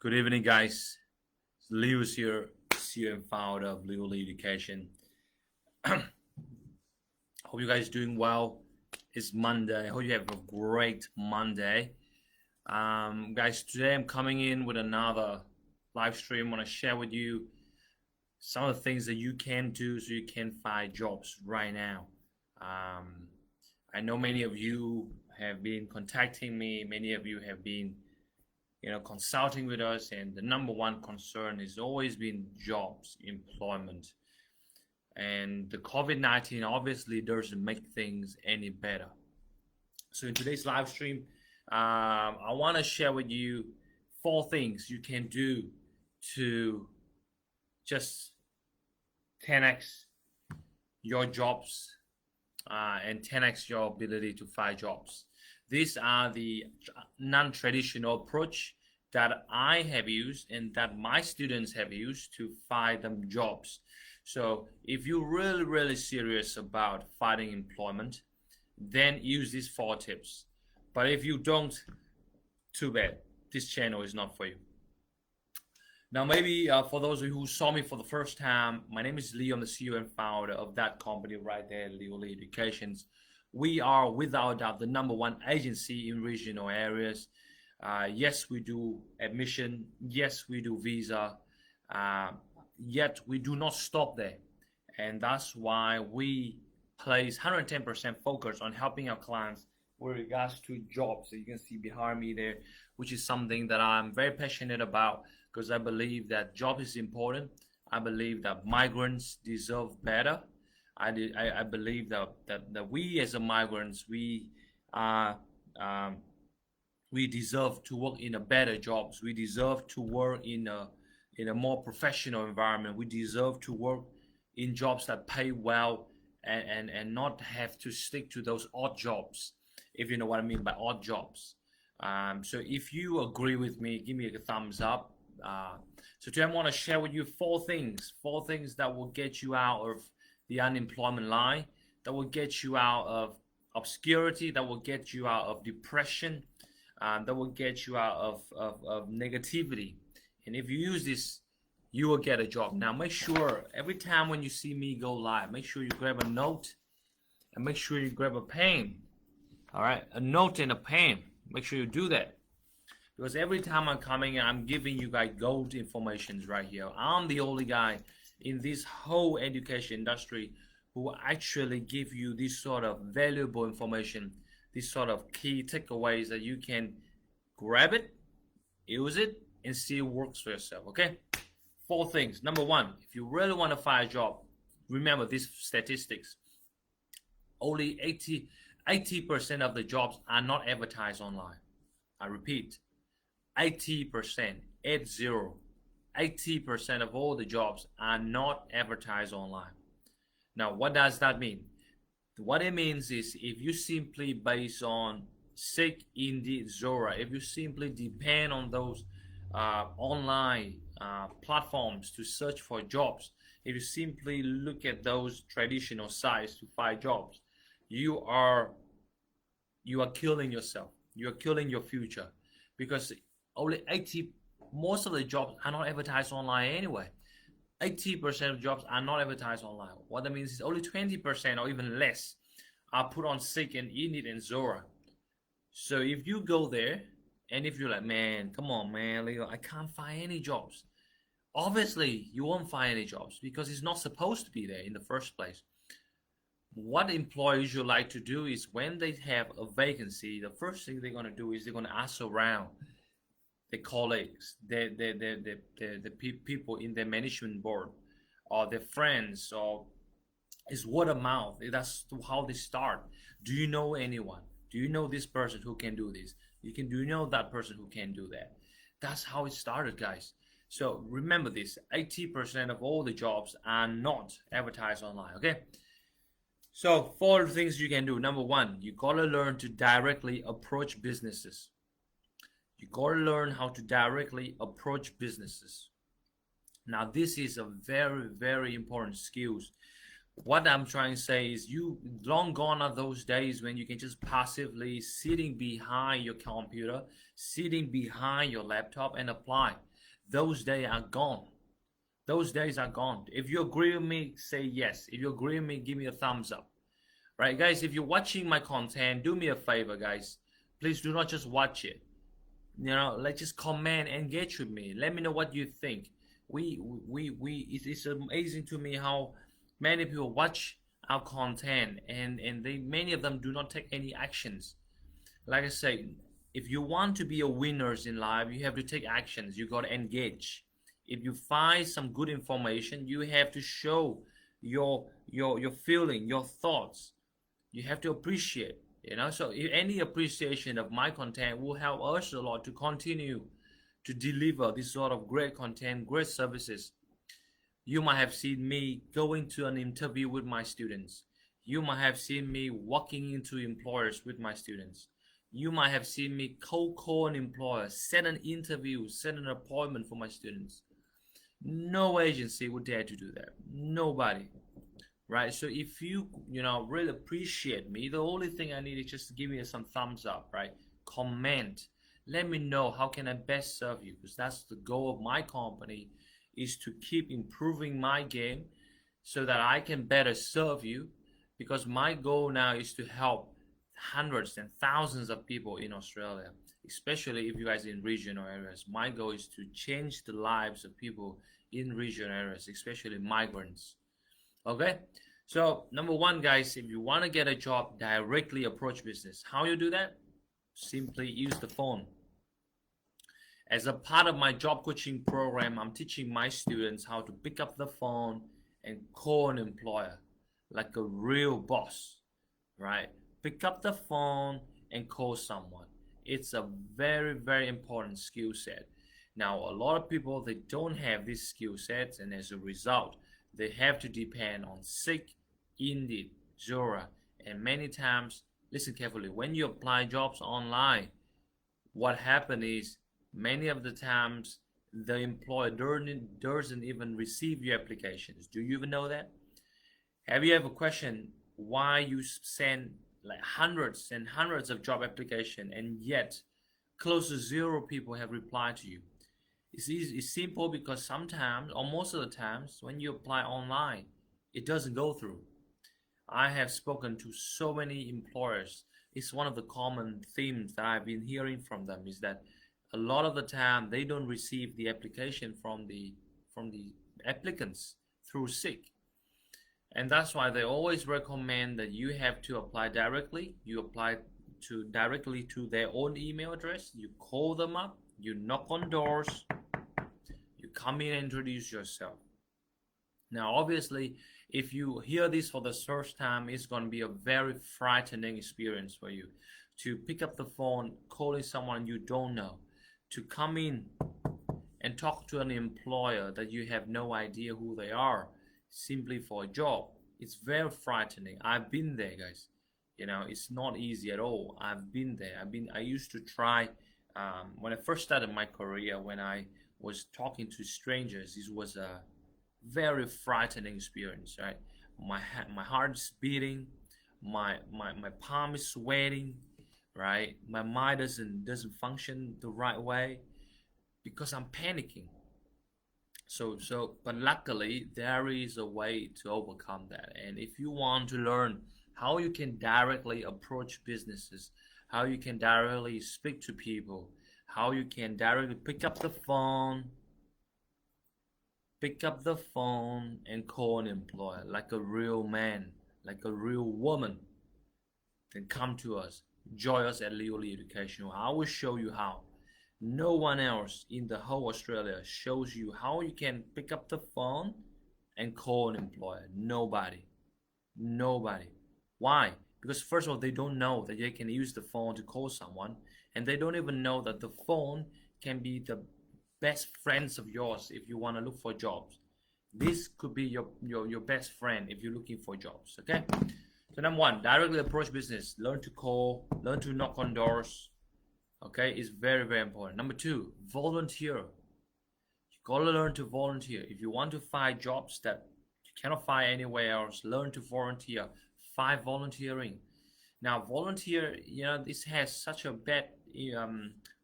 Good evening, guys. Leo's here, CEO and founder of Leo Education. Hope you guys doing well. It's Monday. I hope you have a great Monday. Guys, today I'm coming in with another live stream. I want to share with you some of the things that you can do so you can find jobs right now. I know many of you have been contacting me. Many of you have been consulting with us, and the number one concern has always been jobs, employment. And the COVID-19 obviously doesn't make things any better. So in today's live stream, I want to share with you 4 things you can do to just 10x your jobs and 10x your ability to find jobs. These are the non-traditional approach that I have used and that my students have used to find them jobs. So if you're really serious about finding employment, then use these 4 tips. But if you don't, too bad. This channel is not for you. Now, maybe for those of you who saw me for the first time, my name is Leo. I'm the CEO and founder of that company right there, Leo Educations. We are, without doubt, the number 1 agency in regional areas. Yes, we do admission. Yes, we do visa. Yet we do not stop there. And that's why we place 110% focus on helping our clients with regards to jobs that you can see behind me there, which is something that I'm very passionate about because I believe that job is important. I believe that migrants deserve better. I believe that we as a migrants, we deserve to work in a better jobs. We deserve to work in a more professional environment. We deserve to work in jobs that pay well and not have to stick to those odd jobs, if you know what I mean by odd jobs. So if you agree with me, give me a thumbs up. So today I want to share with you 4 things that will get you out of the unemployment line, that will get you out of obscurity, that will get you out of depression, that will get you out of negativity. And if you use this, you will get a job. Now make sure every time when you see me go live, make sure you grab a note and make sure you grab a pen. All right, a note and a pen. Make sure you do that. Because every time I'm coming, I'm giving you guys gold information right here. I'm the only guy in this whole education industry who actually give you this sort of valuable information, this sort of key takeaways that you can grab it, use it, and see it works for yourself. Okay, 4 things. Number 1, if you really want to find a job, remember these statistics. Only 80% of the jobs are not advertised online. I repeat, 80%, 80% of all the jobs are not advertised online. Now, what does that mean? What it means is if you simply base on Seek, Indeed, Jora, if you simply depend on those online platforms to search for jobs, if you simply look at those traditional sites to find jobs, you are killing yourself. You are killing your future because only most of the jobs are not advertised online anyway. 80% of jobs are not advertised online. What that means is only 20% or even less are put on Seek and Indeed and Jora. So if you go there and if you're like, man, come on, man, Leo, I can't find any jobs. Obviously, you won't find any jobs because it's not supposed to be there in the first place. What employers usually like to do is when they have a vacancy, the first thing they're going to do is they're going to ask around their colleagues, the people in their management board, or their friends, or it's word of mouth. That's how they start. Do you know anyone? Do you know this person who can do this? Do you know that person who can do that? That's how it started, guys. So remember this: 80% of all the jobs are not advertised online. Okay. So 4 things you can do. Number 1, you gotta learn to directly approach businesses. You gotta learn how to directly approach businesses. Now, this is a very important skills. What I'm trying to say is you long gone are those days when you can just passively sitting behind your computer, sitting behind your laptop and apply. Those days are gone. Those days are gone. If you agree with me, say yes. If you agree with me, give me a thumbs up. Right, guys, if you're watching my content, do me a favor, guys. Please do not just watch it. Let's just comment, engage with me. Let me know what you think. It's amazing to me how many people watch our content and many of them do not take any actions. Like I say, if you want to be a winners in life, you have to take actions. You got to engage. If you find some good information, you have to show your feeling, your thoughts. You have to appreciate. So any appreciation of my content will help us a lot to continue to deliver this sort of great content, great services. You might have seen me going to an interview with my students. You might have seen me walking into employers with my students. You might have seen me cold call an employer, set an interview, set an appointment for my students. No agency would dare to do that. Nobody. Right? So if you really appreciate me, the only thing I need is just to give me some thumbs up, right? Comment. Let me know how can I best serve you, because that's the goal of my company, is to keep improving my game so that I can better serve you, because my goal now is to help hundreds and thousands of people in Australia, especially if you guys are in regional areas. My goal is to change the lives of people in regional areas, especially migrants. Okay, so number one, guys, if you want to get a job, directly approach business. How you do that? Simply use the phone. As a part of my job coaching program, I'm teaching my students how to pick up the phone and call an employer like a real boss, right? Pick up the phone and call someone. It's a very, very important skill set. Now, a lot of people, they don't have these skill sets, and as a result, they have to depend on Seek, Indeed, Jora, and many times, listen carefully, when you apply jobs online, what happens is many of the times the employer doesn't even receive your applications. Do you even know that? Have you ever questioned why you send like hundreds and hundreds of job applications and yet close to zero people have replied to you? It's simple, because sometimes, or most of the times, when you apply online, it doesn't go through. I have spoken to so many employers. It's one of the common themes that I've been hearing from them, is that a lot of the time they don't receive the application from the applicants through Seek. And that's why they always recommend that you have to apply directly. You apply directly to their own email address. You call them up, you knock on doors, you come in and introduce yourself. Now, obviously, if you hear this for the first time, it's going to be a very frightening experience for you to pick up the phone, calling someone you don't know, to come in and talk to an employer that you have no idea who they are, simply for a job. It's very frightening. I've been there, guys. It's not easy at all. I've been there. I used to try, when I first started my career, when I was talking to strangers, it was a very frightening experience, right? My heart's beating, my palm is sweating, right? My mind doesn't function the right way because I'm panicking. But luckily there is a way to overcome that. And if you want to learn how you can directly approach businesses, how you can directly speak to people, how you can directly pick up the phone and call an employer like a real man, like a real woman, then come to us. Join us at Leoli Education. I will show you how. No one else in the whole Australia shows you how you can pick up the phone and call an employer. Nobody. Why? Because first of all, they don't know that they can use the phone to call someone, and they don't even know that the phone can be the best friends of yours if you want to look for jobs. This could be your best friend if you're looking for jobs. Okay, so number one, directly approach business. Learn to call, learn to knock on doors. Okay, it's very, very important. Number two, volunteer. You gotta learn to volunteer. If you want to find jobs that you cannot find anywhere else, learn to volunteer. Find volunteering. Now, volunteer, this has such a bad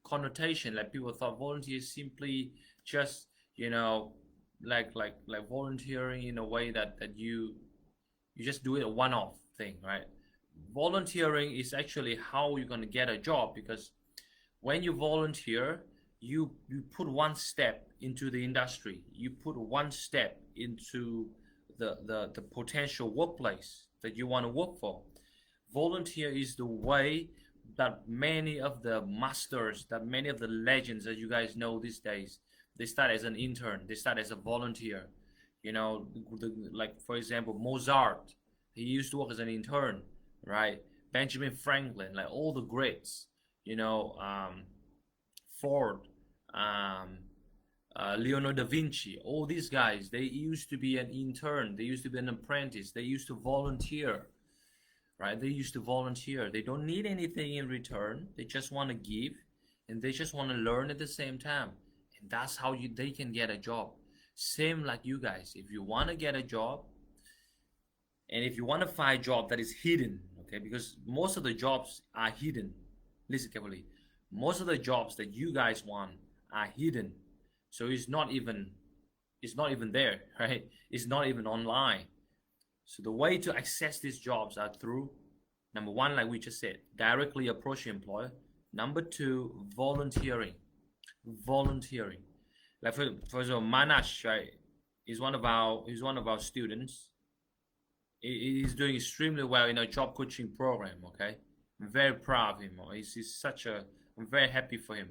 connotation. Like people thought volunteer is simply just like volunteering in a way that you just do it a one-off thing, right? Volunteering is actually how you're going to get a job, because when you volunteer, you put one step into the industry, you put one step into the potential workplace that you want to work for. Volunteer is the way that many of the masters, that many of the legends that you guys know these days, they start as an intern, they start as a volunteer. Like for example, Mozart, he used to work as an intern, right? Benjamin Franklin, like all the greats, you know, Ford, um, Leonardo da Vinci, all these guys, they used to be an intern, they used to be an apprentice, they used to volunteer, right? They used to volunteer. They don't need anything in return. They just want to give, and they just want to learn at the same time. And that's how they can get a job. Same like you guys. If you want to get a job, and if you want to find a job that is hidden, okay, because most of the jobs are hidden. Listen carefully. Most of the jobs that you guys want are hidden. So it's not even there, right? It's not even online. So the way to access these jobs are through, number one, like we just said, directly approach the employer. Number two, volunteering. Volunteering. Like for example, Manash, right, is one of our students. He's doing extremely well in our job coaching program. Okay, I'm very proud of him. I'm very happy for him,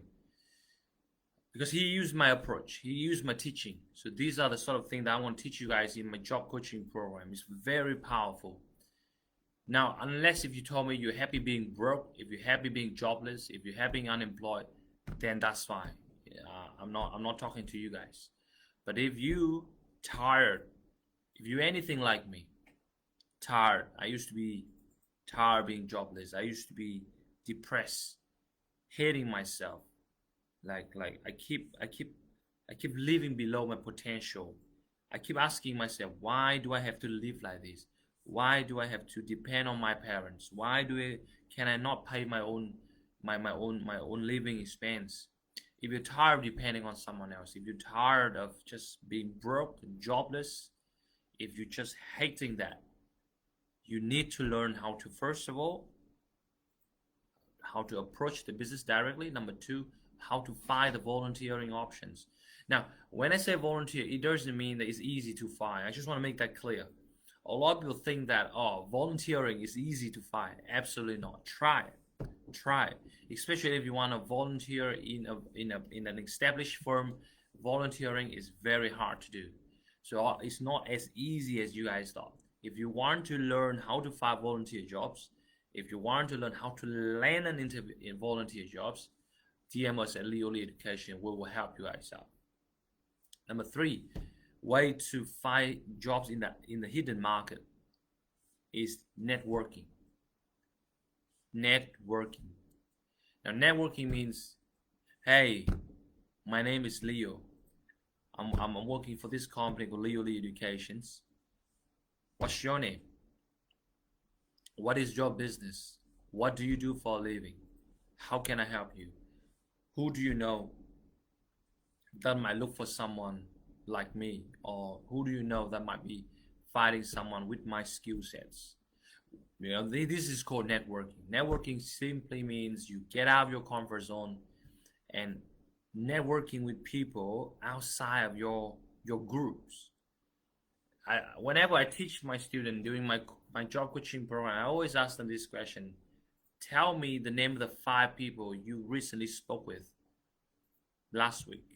because he used my approach, he used my teaching. So these are the sort of things that I want to teach you guys in my job coaching program. It's very powerful. Now, unless if you told me you're happy being broke, if you're happy being jobless, if you're happy being unemployed, then that's fine. I'm not talking to you guys. But if you tired, if you're anything like me, tired, I used to be tired being jobless, I used to be depressed, hating myself, like I keep living below my potential. I keep asking myself, why do I have to live like this? Why do I have to depend on my parents? Can I not pay my own living expense? If you're tired of depending on someone else, if you're tired of just being broke and jobless, if you're just hating that, you need to learn how to, first of all, how to approach the business directly. Number two, how to find the volunteering options. Now, when I say volunteer, it doesn't mean that it's easy to find. I just want to make that clear. A lot of people think that, oh, volunteering is easy to find. Absolutely not. Try it. Try it. Especially if you want to volunteer in an established firm. Volunteering is very hard to do. So it's not as easy as you guys thought. If you want to learn how to find volunteer jobs, if you want to learn how to land an interview in volunteer jobs, DM us at Leo Lee Education. We will help you guys out. Number three, way to find jobs in the hidden market is networking. Networking. Now, networking means, hey, my name is Leo. I'm working for this company called Leo Lee Educations. What's your name? What is your business? What do you do for a living? How can I help you? Who do you know that might look for someone like me? Or who do you know that might be finding someone with my skill sets? This is called networking. Networking simply means you get out of your comfort zone and networking with people outside of your groups. Whenever I teach my student during my job coaching program, I always ask them this question: tell me the name of the 5 people you recently spoke with last week.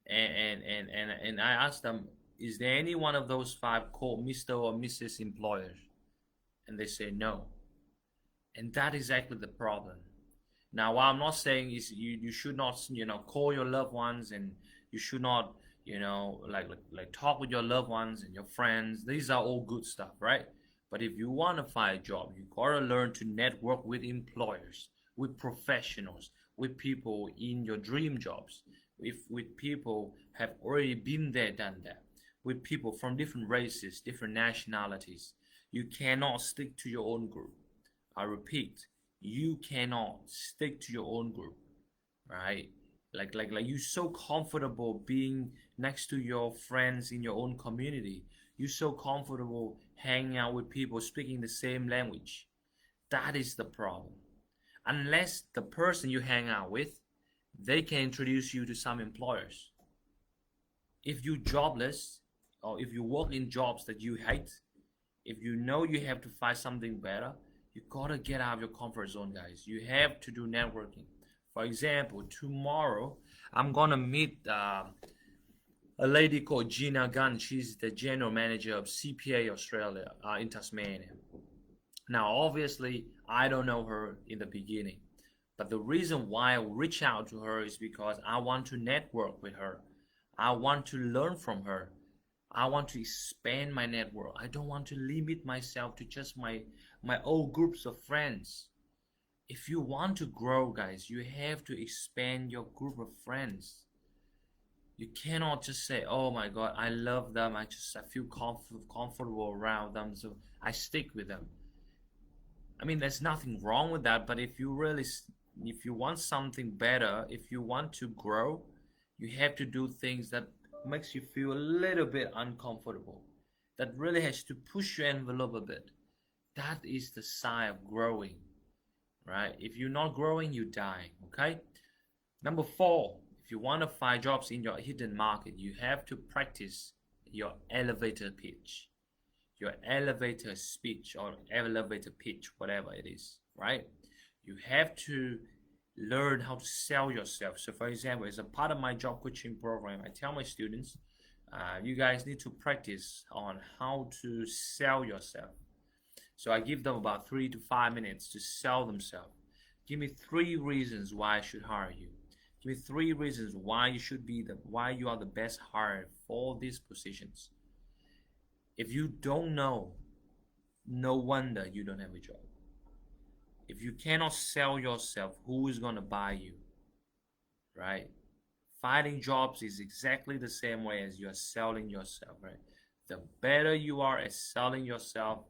And I ask them, is there any one of those 5 called Mr. or Mrs. Employers? And they say no. And that's exactly the problem. Now, what I'm not saying is you should not call your loved ones, and you should not like talk with your loved ones and your friends. These are all good stuff, right? But if you want to find a job, you gotta learn to network with employers, with professionals, with people in your dream jobs, with people have already been there, done that, with people from different races, different nationalities. You cannot stick to your own group. I repeat, you cannot stick to your own group, right? Like you're so comfortable being next to your friends in your own community. You're so comfortable hanging out with people speaking the same language. That is the problem. Unless the person you hang out with, they can introduce you to some employers. If you're jobless, or if you work in jobs that you hate, if you know you have to find something better, you gotta get out of your comfort zone, guys. You have to do networking. For example, tomorrow I'm gonna meet a lady called Gina Gunn. She's the general manager of CPA Australia in Tasmania. Now, obviously, I don't know her in the beginning, but the reason why I reach out to her is because I want to network with her. I want to learn from her. I want to expand my network. I don't want to limit myself to just my old groups of friends. If you want to grow, guys, you have to expand your group of friends. You cannot just say, "Oh my God, I love them. I feel comfortable around them, so I stick with them." I mean, there's nothing wrong with that, but if you want something better, if you want to grow, you have to do things that makes you feel a little bit uncomfortable. That really has to push your envelope a bit. That is the sign of growing, right? If you're not growing, you're dying, okay? Number 4, if you want to find jobs in your hidden market, you have to practice your elevator pitch, your elevator speech or elevator pitch, whatever it is, right? You have to learn how to sell yourself. So for example, as a part of my job coaching program, I tell my students, you guys need to practice on how to sell yourself. So I give them about 3 to 5 minutes to sell themselves. Give me 3 reasons why I should hire you. Give me 3 reasons why you are the best hire for these positions. If you don't know, no wonder you don't have a job. If you cannot sell yourself, who is going to buy you? Right? Finding jobs is exactly the same way as you're selling yourself, right? The better you are at selling yourself,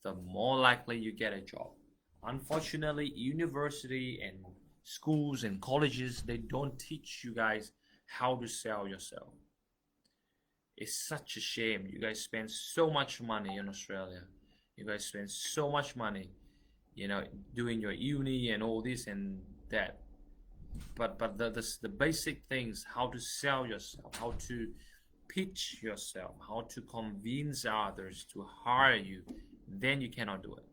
the more likely you get a job. Unfortunately, university and schools and colleges, they don't teach you guys how to sell yourself. It's such a shame. You guys spend so much money in Australia. You guys spend so much money, doing your uni and all this and that. But the basic things, how to sell yourself, how to pitch yourself, how to convince others to hire you, then you cannot do it.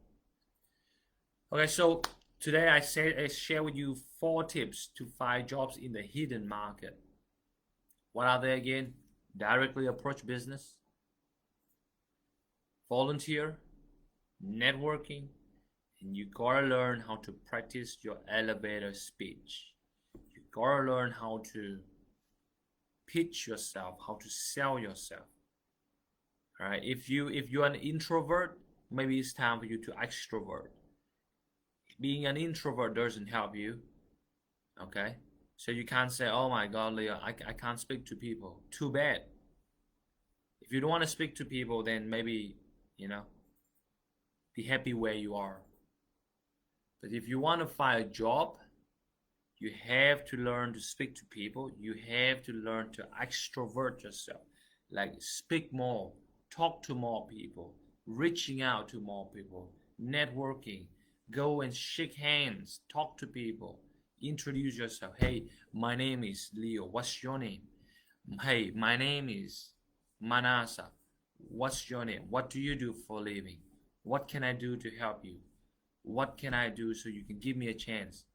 Okay, so today I share with you 4 tips to find jobs in the hidden market. What are they again? Directly approach business, volunteer, networking, and you gotta learn how to practice your elevator speech. You gotta learn how to pitch yourself, how to sell yourself. All right, if you're an introvert, maybe it's time for you to extrovert. Being an introvert doesn't help you, okay? So you can't say, "Oh my God, Leo, I can't speak to people." Too bad. If you don't want to speak to people, then maybe, be happy where you are. But if you want to find a job, you have to learn to speak to people. You have to learn to extrovert yourself. Like speak more, talk to more people, reaching out to more people, networking, go and shake hands, talk to people, introduce yourself. "Hey, my name is Leo. What's your name?" "Hey, my name is Manasa. What's your name? What do you do for a living? What can I do to help you? What can I do so you can give me a chance?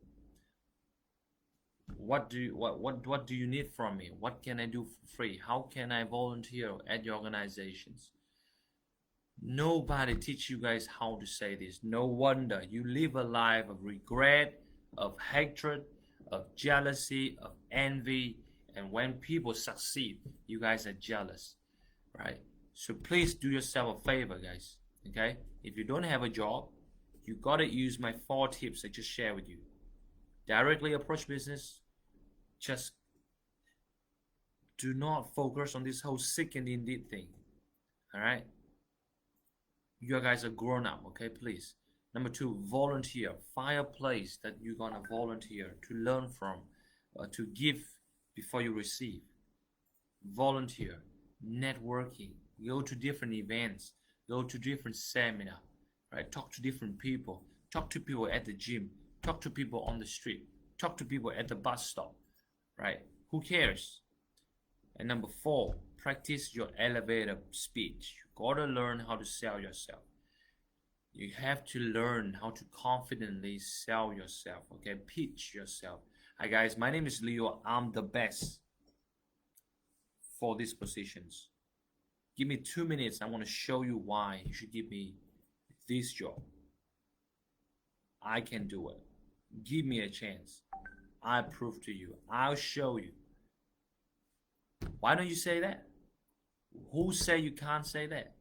What do you need from me? What can I do for free? How can I volunteer at your organizations?" Nobody teach you guys how to say this. No wonder you live a life of regret, of hatred, of jealousy, of envy, and when people succeed, you guys are jealous, right? So please do yourself a favor, guys, okay? If you don't have a job, you gotta use my 4 tips I just shared with you. Directly approach business. Just do not focus on this whole sick and indeed thing, all right? You guys are grown up, okay? Please. Number 2, volunteer. Find a place that you're gonna volunteer to learn from. to give before you receive. Volunteer, networking, go to different events, go to different seminar, right? Talk to different people, talk to people at the gym, talk to people on the street, talk to people at the bus stop, right? Who cares? And number 4, practice your elevator speech. You gotta learn how to sell yourself. You have to learn how to confidently sell yourself, okay? Pitch yourself. Hi guys, my name is Leo. I'm the best for these positions. Give me 2 minutes. I want to show you why you should give me this job. I can do it. Give me a chance. I prove to you. I'll show you. Why don't you say that? Who say you can't say that?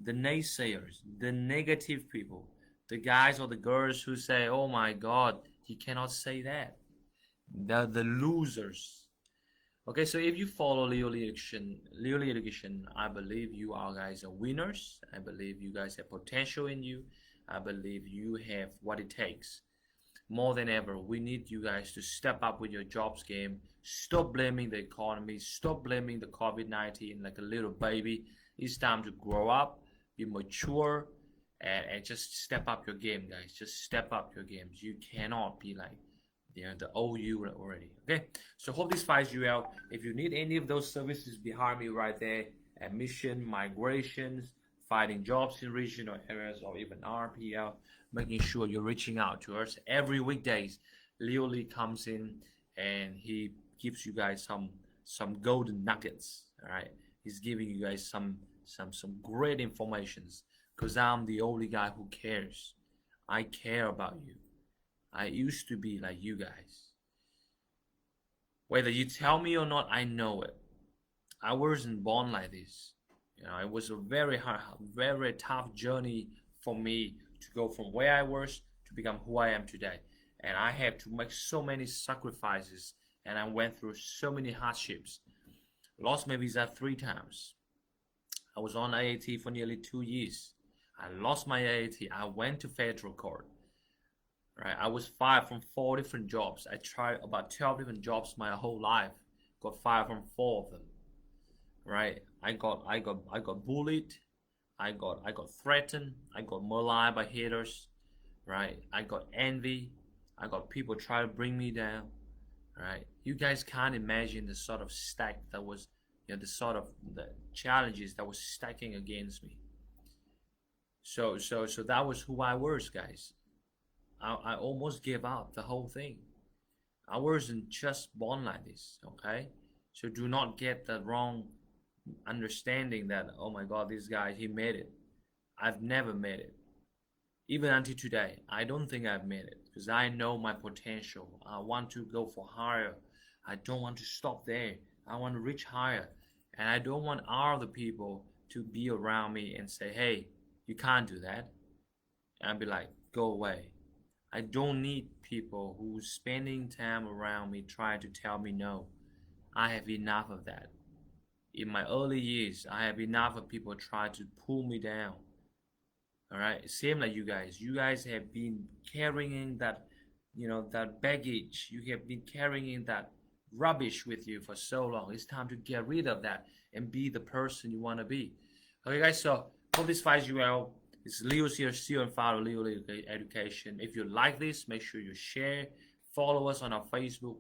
The naysayers, the negative people, the guys or the girls who say, oh my God, he cannot say that. The losers. Okay, so if you follow Leo Education, I believe you are guys are winners. I believe you guys have potential in you. I believe you have what it takes. More than ever, we need you guys to step up with your jobs game. Stop blaming the economy. Stop blaming the COVID-19 like a little baby. It's time to grow up, be mature, and just step up your game, guys. Just step up your games. You cannot be like the old you already. Okay, so hope this finds you out. If you need any of those services behind me right there, admission, migrations, finding jobs in regional areas, or even RPL, making sure you're reaching out to us every weekdays. Leo Lee comes in and he gives you guys some golden nuggets. All right, he's giving you guys some great informations, because I'm the only guy who cares. I care about you. I used to be like you guys. Whether you tell me or not, I know it. I wasn't born like this. You know, it was a very hard, very tough journey for me to go from where I was to become who I am today. And I had to make so many sacrifices, and I went through so many hardships. Lost my visa 3 times. I was on AAT for nearly 2 years. I lost my AAT. I went to federal court. Right, I was fired from 4 different jobs. I tried about 12 different jobs my whole life. Got fired from 4 of them. Right, I got bullied. I got threatened. I got maligned by haters. Right, I got envy. I got people trying to bring me down. Right, you guys can't imagine the sort of stack that was, the sort of the challenges that was stacking against me. So that was who I was, guys. I almost gave up the whole thing. I wasn't just born like this, okay? So do not get the wrong understanding that, oh my God, this guy, he made it. I've never made it. Even until today, I don't think I've made it, because I know my potential. I want to go for higher. I don't want to stop there. I want to reach higher. And I don't want other people to be around me and say, hey, you can't do that. And I'd be like, go away. I don't need people who's spending time around me trying to tell me no. I have enough of that. In my early years, I have enough of people trying to pull me down. All right, same like you guys. You guys have been carrying that, that baggage. You have been carrying that rubbish with you for so long. It's time to get rid of that and be the person you want to be. Okay, guys. So hope this finds you out. It's Leo's here, still and follow Leo Education. If you like this, make sure you share, follow us on our Facebook.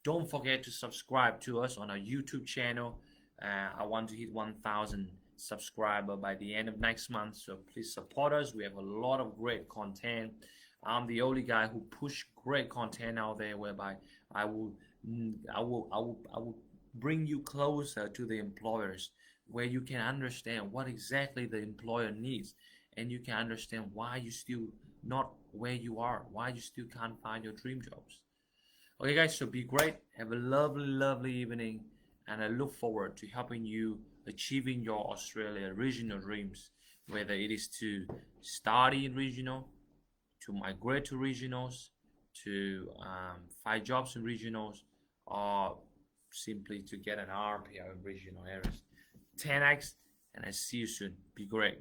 Don't forget to subscribe to us on our YouTube channel. I want to hit 1,000 subscribers by the end of next month, so please support us. We have a lot of great content. I'm the only guy who push great content out there, whereby I will bring you closer to the employers, where you can understand what exactly the employer needs. And you can understand why you still not where you are, why you still can't find your dream jobs. Okay, guys, so be great. Have a lovely evening, and I look forward to helping you achieving your Australia regional dreams, whether it is to study in regional, to migrate to regionals, to find jobs in regionals, or simply to get an RPO in regional areas. 10x, and I see you soon. Be great.